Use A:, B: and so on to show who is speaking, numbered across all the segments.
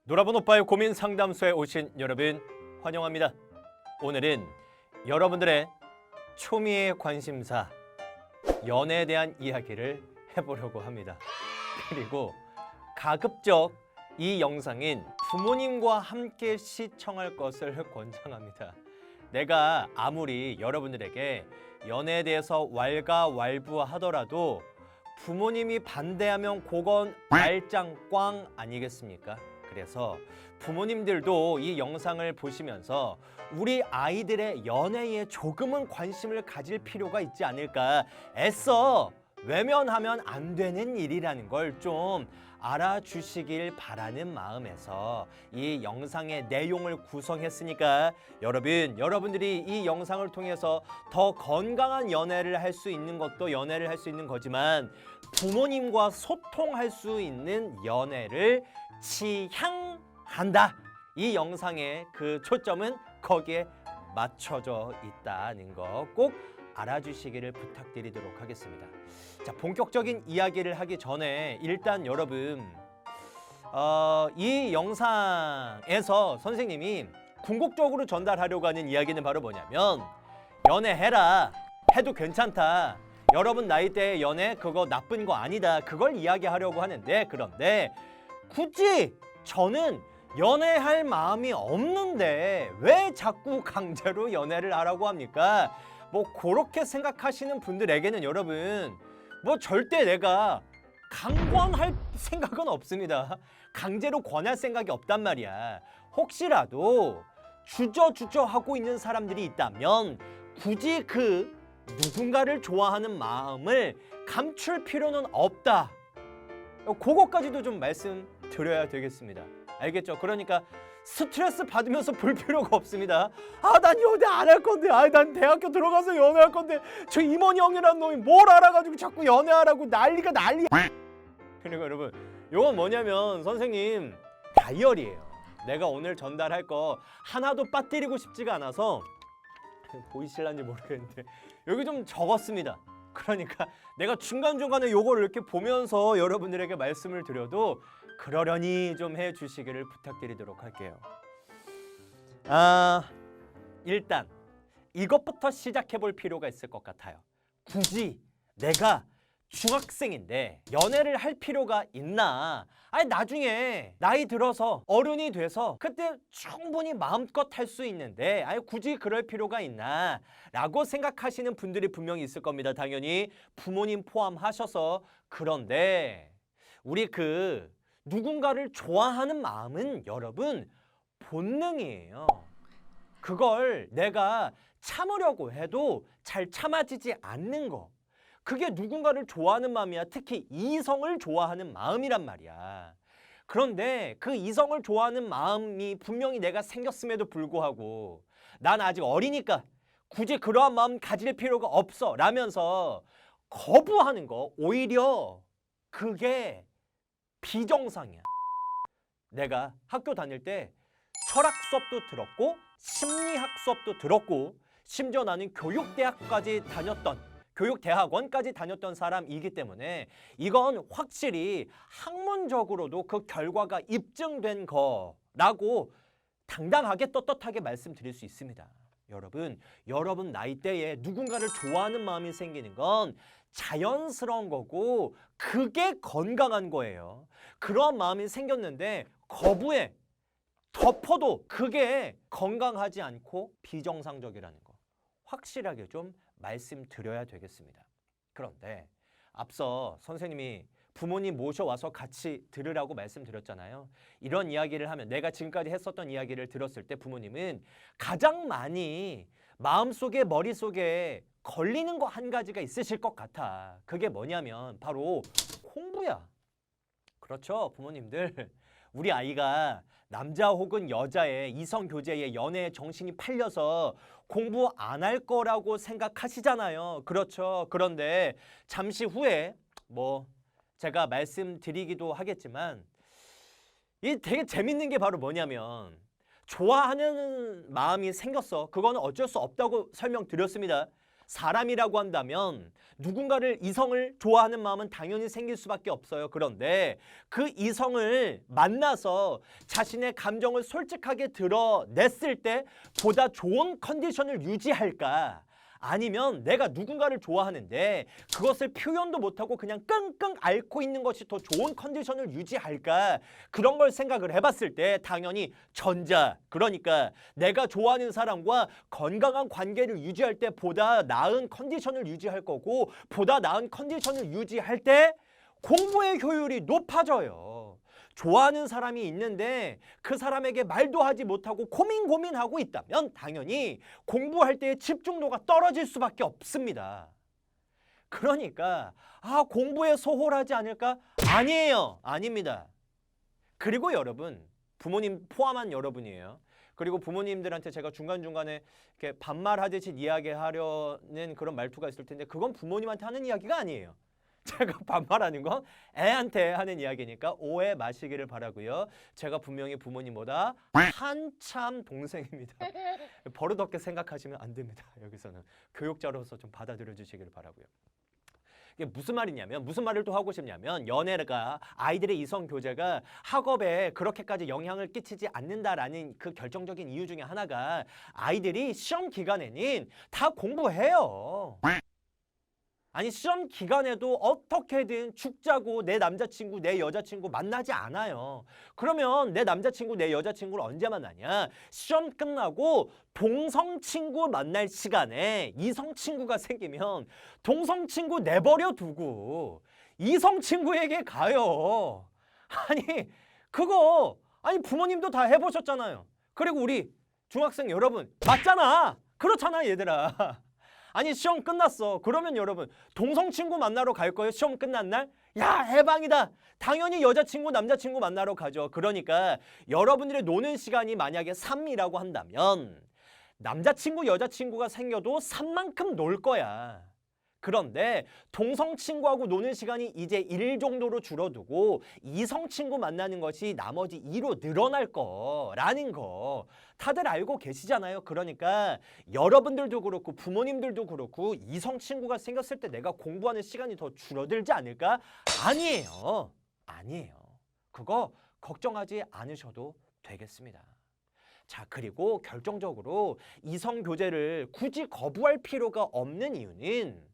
A: 놀아본 오빠의 고민 상담소에 오신 여러분 환영합니다. 오늘은 여러분들의 초미의 관심사 연애에 대한 이야기를 해보려고 합니다. 그리고 가급적 이 영상은 부모님과 함께 시청할 것을 권장합니다. 내가 아무리 여러분들에게 연애에 대해서 왈가왈부하더라도 부모님이 반대하면 그건 말짱 꽝 아니겠습니까? 그래서 부모님들도 이 영상을 보시면서 우리 아이들의 연애에 조금은 관심을 가질 필요가 있지 않을까, 애써 외면하면 안 되는 일이라는 걸 좀 알아주시길 바라는 마음에서 이 영상의 내용을 구성했으니까 여러분들이 이 영상을 통해서 더 건강한 연애를 할 수 있는 것도 연애를 할 수 있는 거지만 부모님과 소통할 수 있는 연애를 지향한다. 이 영상의 그 초점은 거기에 맞춰져 있다는 거 꼭 알아주시기를 부탁드리도록 하겠습니다. 자, 본격적인 이야기를 하기 전에 일단 여러분 이 영상에서 선생님이 궁극적으로 전달하려고 하는 이야기는 바로 뭐냐면, 연애해라, 해도 괜찮다, 여러분 나이대의 연애 그거 나쁜 거 아니다, 그걸 이야기하려고 하는데, 그런데 굳이 저는 연애할 마음이 없는데 왜 자꾸 강제로 연애를 하라고 합니까? 뭐 그렇게 생각하시는 분들에게는 여러분 절대 내가 강권할 생각은 없습니다. 강제로 권할 생각이 없단 말이야. 혹시라도 주저주저 하고 있는 사람들이 있다면 굳이 그 누군가를 좋아하는 마음을 감출 필요는 없다. 그거까지도 좀 말씀드려야 되겠습니다. 알겠죠? 그러니까 스트레스 받으면서 볼 필요가 없습니다. 난 연애 안 할 건데, 난 대학교 들어가서 연애할 건데 저 임원이 형이라는 놈이 뭘 알아가지고 자꾸 연애하라고 난리야. 그리고 여러분, 이건 뭐냐면 선생님 다이어리예요. 내가 오늘 전달할 거 하나도 빠뜨리고 싶지가 않아서 보이실란지 모르겠는데 여기 좀 적었습니다. 그러니까 내가 중간중간에 요거를 이렇게 보면서 여러분들에게 말씀을 드려도 그러려니 좀 해주시기를 부탁드리도록 할게요. 일단 이것부터 시작해 볼 필요가 있을 것 같아요. 굳이 내가 중학생인데 연애를 할 필요가 있나? 나중에 나이 들어서 어른이 돼서 그때 충분히 마음껏 할 수 있는데 굳이 그럴 필요가 있나? 라고 생각하시는 분들이 분명히 있을 겁니다. 당연히 부모님 포함하셔서. 그런데 우리 누군가를 좋아하는 마음은 여러분 본능이에요. 그걸 내가 참으려고 해도 잘 참아지지 않는 거. 그게 누군가를 좋아하는 마음이야. 특히 이성을 좋아하는 마음이란 말이야. 그런데 그 이성을 좋아하는 마음이 분명히 내가 생겼음에도 불구하고 난 아직 어리니까 굳이 그러한 마음 가질 필요가 없어 라면서 거부하는 거, 오히려 그게 비정상이야. 내가 학교 다닐 때 철학 수업도 들었고 심리학 수업도 들었고 심지어 나는 교육대학원까지 다녔던 사람이기 때문에 이건 확실히 학문적으로도 그 결과가 입증된 거라고 당당하게 떳떳하게 말씀드릴 수 있습니다. 여러분 나이대에 누군가를 좋아하는 마음이 생기는 건 자연스러운 거고 그게 건강한 거예요. 그런 마음이 생겼는데 거부해, 덮어도 그게 건강하지 않고 비정상적이라는 거 확실하게 좀 말씀드려야 되겠습니다. 그런데 앞서 선생님이 부모님 모셔와서 같이 들으라고 말씀드렸잖아요. 이런 이야기를 하면, 내가 지금까지 했었던 이야기를 들었을 때 부모님은 가장 많이 마음속에 머릿속에 걸리는 거 한 가지가 있으실 것 같아. 그게 뭐냐면 바로 공부야. 그렇죠, 부모님들. 우리 아이가 남자 혹은 여자의 이성교제에 연애에 정신이 팔려서 공부 안 할 거라고 생각하시잖아요. 그렇죠. 그런데 잠시 후에 제가 말씀드리기도 하겠지만 이 되게 재밌는 게 바로 뭐냐면, 좋아하는 마음이 생겼어. 그거는 어쩔 수 없다고 설명드렸습니다. 사람이라고 한다면 누군가를 이성을 좋아하는 마음은 당연히 생길 수밖에 없어요. 그런데 그 이성을 만나서 자신의 감정을 솔직하게 드러냈을 때 보다 좋은 컨디션을 유지할까? 아니면 내가 누군가를 좋아하는데 그것을 표현도 못하고 그냥 끙끙 앓고 있는 것이 더 좋은 컨디션을 유지할까? 그런 걸 생각을 해봤을 때 당연히 전자, 그러니까 내가 좋아하는 사람과 건강한 관계를 유지할 때 보다 나은 컨디션을 유지할 거고, 보다 나은 컨디션을 유지할 때 공부의 효율이 높아져요. 좋아하는 사람이 있는데 그 사람에게 말도 하지 못하고 고민하고 있다면 당연히 공부할 때의 집중도가 떨어질 수밖에 없습니다. 그러니까 공부에 소홀하지 않을까? 아니에요. 아닙니다. 그리고 여러분, 부모님 포함한 여러분이에요. 그리고 부모님들한테 제가 중간중간에 이렇게 반말하듯이 이야기하려는 그런 말투가 있을 텐데 그건 부모님한테 하는 이야기가 아니에요. 제가 반말하는 건 애한테 하는 이야기니까 오해 마시기를 바라고요. 제가 분명히 부모님보다 한참 동생입니다. 버릇없게 생각하시면 안 됩니다. 여기서는 교육자로서 좀 받아들여 주시기를 바라고요. 이게 무슨 말이냐면, 무슨 말을 또 하고 싶냐면, 연애가 아이들의 이성 교제가 학업에 그렇게까지 영향을 끼치지 않는다라는 그 결정적인 이유 중에 하나가 아이들이 시험 기간에는 다 공부해요. 아니 시험 기간에도 어떻게든 죽자고 내 남자친구 내 여자친구 만나지 않아요. 그러면 내 남자친구 내 여자친구를 언제 만나냐? 시험 끝나고 동성친구 만날 시간에 이성친구가 생기면 동성친구 내버려 두고 이성친구에게 가요. 아니 그거 부모님도 다 해보셨잖아요. 그리고 우리 중학생 여러분 맞잖아. 그렇잖아 얘들아. 아니 시험 끝났어. 그러면 여러분 동성친구 만나러 갈 거예요? 시험 끝난 날? 야 해방이다. 당연히 여자친구 남자친구 만나러 가죠. 그러니까 여러분들의 노는 시간이 만약에 3이라고 한다면 남자친구 여자친구가 생겨도 3만큼 놀 거야. 그런데 동성친구하고 노는 시간이 이제 1 정도로 줄어들고 이성친구 만나는 것이 나머지 2로 늘어날 거라는 거 다들 알고 계시잖아요. 그러니까 여러분들도 그렇고 부모님들도 그렇고 이성친구가 생겼을 때 내가 공부하는 시간이 더 줄어들지 않을까? 아니에요. 아니에요. 그거 걱정하지 않으셔도 되겠습니다. 자, 그리고 결정적으로 이성 교제를 굳이 거부할 필요가 없는 이유는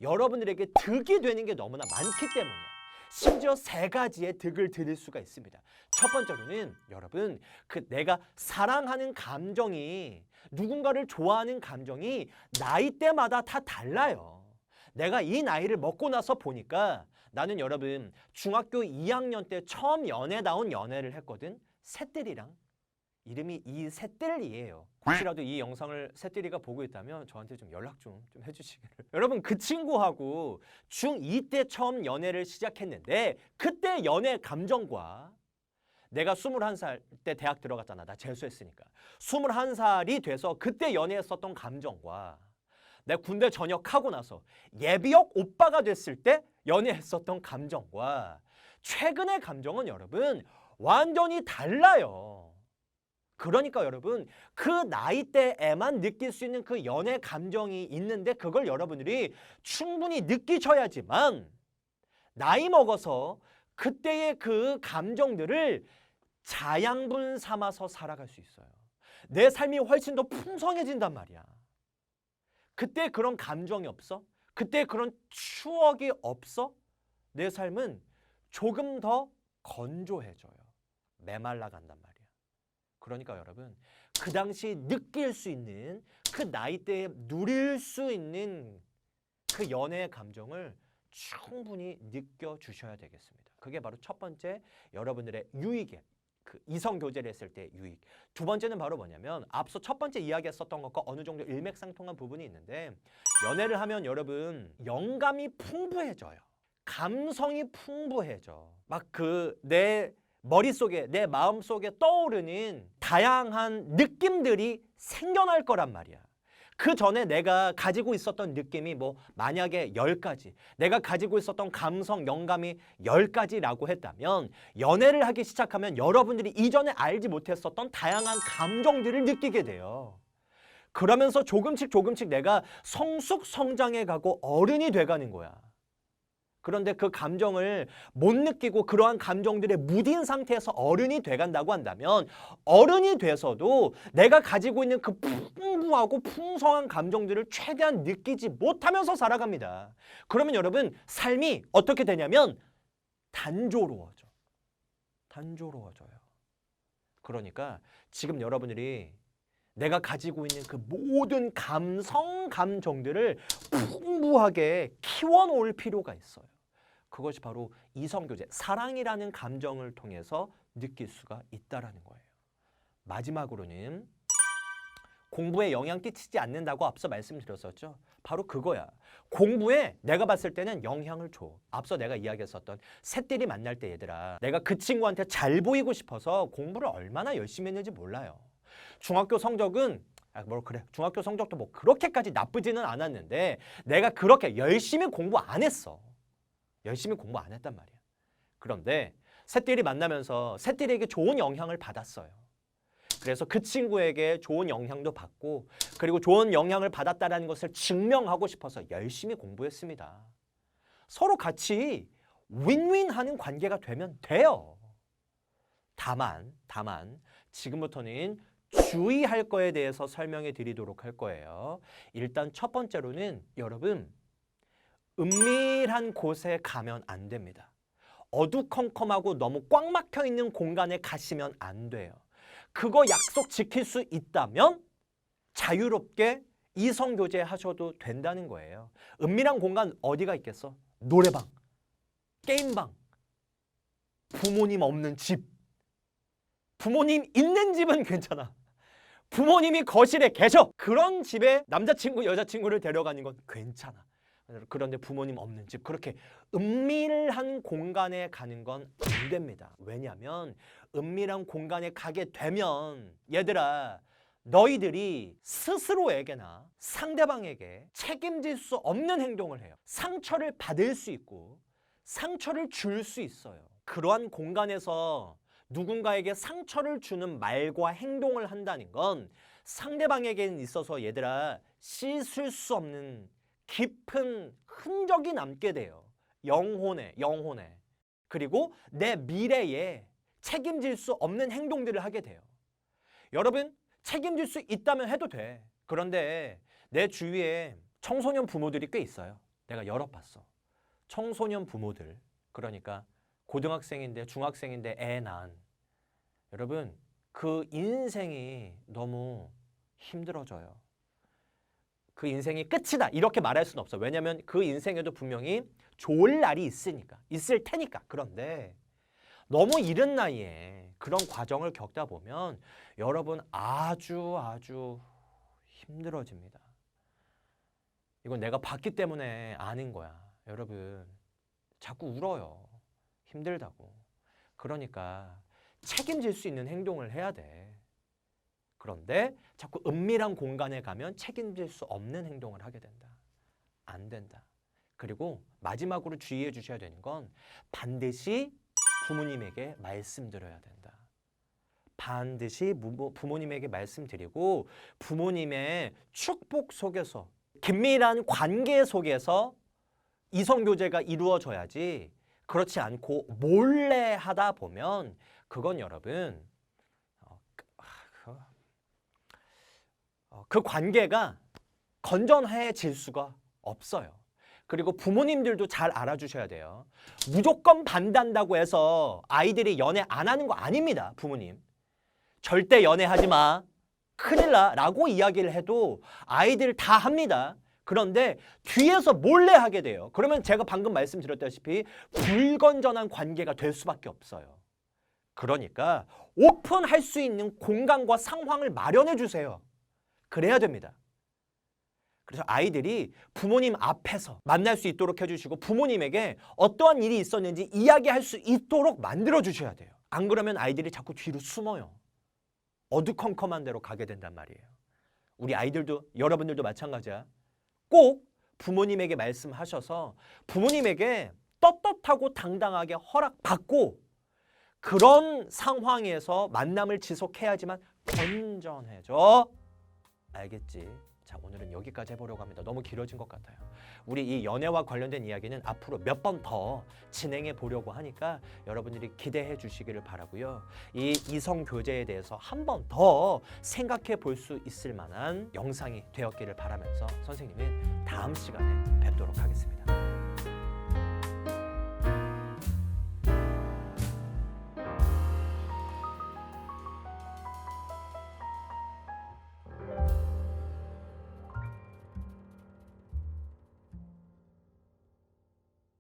A: 여러분들에게 득이 되는 게 너무나 많기 때문이에요. 심지어 3가지의 득을 드릴 수가 있습니다. 첫 번째로는 여러분 내가 사랑하는 감정이 누군가를 좋아하는 감정이 나이대마다 다 달라요. 내가 이 나이를 먹고 나서 보니까 나는 여러분 중학교 2학년 때 처음 연애다운 연애를 했거든. 새들이랑. 이름이 이새들이에요. 혹시라도 이 영상을 새들이가 보고 있다면 저한테 좀 연락 좀 해주시기를. 여러분 그 친구하고 중2 때 처음 연애를 시작했는데 그때 연애 감정과 내가 21살 때 대학 들어갔잖아. 나 재수했으니까. 21살이 돼서 그때 연애했었던 감정과 내가 군대 전역하고 나서 예비역 오빠가 됐을 때 연애했었던 감정과 최근의 감정은 여러분 완전히 달라요. 그러니까 여러분 그 나이대에만 느낄 수 있는 그 연애 감정이 있는데 그걸 여러분들이 충분히 느끼셔야지만 나이 먹어서 그때의 그 감정들을 자양분 삼아서 살아갈 수 있어요. 내 삶이 훨씬 더 풍성해진단 말이야. 그때 그런 감정이 없어? 그때 그런 추억이 없어? 내 삶은 조금 더 건조해져요. 메말라 간단 말이야. 그러니까 여러분 그 당시 느낄 수 있는 그 나이대에 누릴 수 있는 그 연애의 감정을 충분히 느껴주셔야 되겠습니다. 그게 바로 첫 번째 여러분들의 유익이에요. 그 이성 교제를 했을 때 유익. 두 번째는 바로 뭐냐면 앞서 첫 번째 이야기했었던 것과 어느 정도 일맥상통한 부분이 있는데 연애를 하면 여러분 영감이 풍부해져요. 감성이 풍부해져. 막 내 머릿속에 내 마음속에 떠오르는 다양한 느낌들이 생겨날 거란 말이야. 그 전에 내가 가지고 있었던 느낌이 만약에 10가지, 내가 가지고 있었던 감성, 영감이 10가지라고 했다면 연애를 하기 시작하면 여러분들이 이전에 알지 못했었던 다양한 감정들을 느끼게 돼요. 그러면서 조금씩 내가 성숙성장해 가고 어른이 돼가는 거야. 그런데 그 감정을 못 느끼고 그러한 감정들에 무딘 상태에서 어른이 돼간다고 한다면 어른이 돼서도 내가 가지고 있는 그 풍부하고 풍성한 감정들을 최대한 느끼지 못하면서 살아갑니다. 그러면 여러분 삶이 어떻게 되냐면 단조로워져. 단조로워져요. 그러니까 지금 여러분들이 내가 가지고 있는 그 모든 감정들을 풍부하게 키워놓을 필요가 있어요. 그것이 바로 이성교제, 사랑이라는 감정을 통해서 느낄 수가 있다라는 거예요. 마지막으로는 공부에 영향 끼치지 않는다고 앞서 말씀드렸었죠. 바로 그거야. 공부에 내가 봤을 때는 영향을 줘. 앞서 내가 이야기했었던 셋들이 만날 때 얘들아, 내가 그 친구한테 잘 보이고 싶어서 공부를 얼마나 열심히 했는지 몰라요. 중학교 성적은 중학교 성적도 뭐 그렇게까지 나쁘지는 않았는데 내가 그렇게 열심히 공부 안 했어. 열심히 공부 안 했단 말이야. 그런데 셋들이 만나면서 셋들에게 좋은 영향을 받았어요. 그래서 그 친구에게 좋은 영향도 받고 그리고 좋은 영향을 받았다는 것을 증명하고 싶어서 열심히 공부했습니다. 서로 같이 윈윈하는 관계가 되면 돼요. 다만 지금부터는 주의할 거에 대해서 설명해 드리도록 할 거예요. 일단 첫 번째로는 여러분 은밀한 곳에 가면 안 됩니다. 어두컴컴하고 너무 꽉 막혀 있는 공간에 가시면 안 돼요. 그거 약속 지킬 수 있다면 자유롭게 이성교제 하셔도 된다는 거예요. 은밀한 공간 어디가 있겠어? 노래방, 게임방, 부모님 없는 집. 부모님 있는 집은 괜찮아. 부모님이 거실에 계셔. 그런 집에 남자친구, 여자친구를 데려가는 건 괜찮아. 그런데 부모님 없는 집, 그렇게 은밀한 공간에 가는 건 안 됩니다. 왜냐하면 은밀한 공간에 가게 되면 얘들아, 너희들이 스스로에게나 상대방에게 책임질 수 없는 행동을 해요. 상처를 받을 수 있고 상처를 줄 수 있어요. 그러한 공간에서 누군가에게 상처를 주는 말과 행동을 한다는 건 상대방에게는 있어서 얘들아 씻을 수 없는 깊은 흔적이 남게 돼요. 영혼에. 그리고 내 미래에 책임질 수 없는 행동들을 하게 돼요. 여러분, 책임질 수 있다면 해도 돼. 그런데 내 주위에 청소년 부모들이 꽤 있어요. 내가 여러 봤어. 청소년 부모들, 그러니까 고등학생인데 중학생인데 애 낳은, 여러분 그 인생이 너무 힘들어져요. 그 인생이 끝이다 이렇게 말할 수는 없어. 왜냐하면 그 인생에도 분명히 좋을 날이 있을 테니까. 그런데 너무 이른 나이에 그런 과정을 겪다 보면 여러분 아주 힘들어집니다. 이건 내가 봤기 때문에 아는 거야. 여러분 자꾸 울어요. 힘들다고. 그러니까 책임질 수 있는 행동을 해야 돼. 그런데 자꾸 은밀한 공간에 가면 책임질 수 없는 행동을 하게 된다. 안 된다. 그리고 마지막으로 주의해 주셔야 되는 건 반드시 부모님에게 말씀드려야 된다. 반드시 부모님에게 말씀드리고 부모님의 축복 속에서 긴밀한 관계 속에서 이성교제가 이루어져야지, 그렇지 않고 몰래 하다 보면 그건 여러분 그 관계가 건전해질 수가 없어요. 그리고 부모님들도 잘 알아주셔야 돼요. 무조건 반대한다고 해서 아이들이 연애 안 하는 거 아닙니다. 부모님 절대 연애하지 마, 큰일 나 라고 이야기를 해도 아이들 다 합니다. 그런데 뒤에서 몰래 하게 돼요. 그러면 제가 방금 말씀드렸다시피 불건전한 관계가 될 수밖에 없어요. 그러니까 오픈할 수 있는 공간과 상황을 마련해 주세요. 그래야 됩니다. 그래서 아이들이 부모님 앞에서 만날 수 있도록 해주시고 부모님에게 어떠한 일이 있었는지 이야기할 수 있도록 만들어 주셔야 돼요. 안 그러면 아이들이 자꾸 뒤로 숨어요. 어두컴컴한 데로 가게 된단 말이에요. 우리 아이들도, 여러분들도 마찬가지야. 꼭 부모님에게 말씀하셔서 부모님에게 떳떳하고 당당하게 허락받고 그런 상황에서 만남을 지속해야지만 건전해져. 알겠지. 자, 오늘은 여기까지 해보려고 합니다. 너무 길어진 것 같아요. 우리 이 연애와 관련된 이야기는 앞으로 몇 번 더 진행해 보려고 하니까 여러분들이 기대해 주시기를 바라고요. 이 이성 교제에 대해서 한 번 더 생각해 볼 수 있을 만한 영상이 되었기를 바라면서 선생님은 다음 시간에 뵙도록 하겠습니다.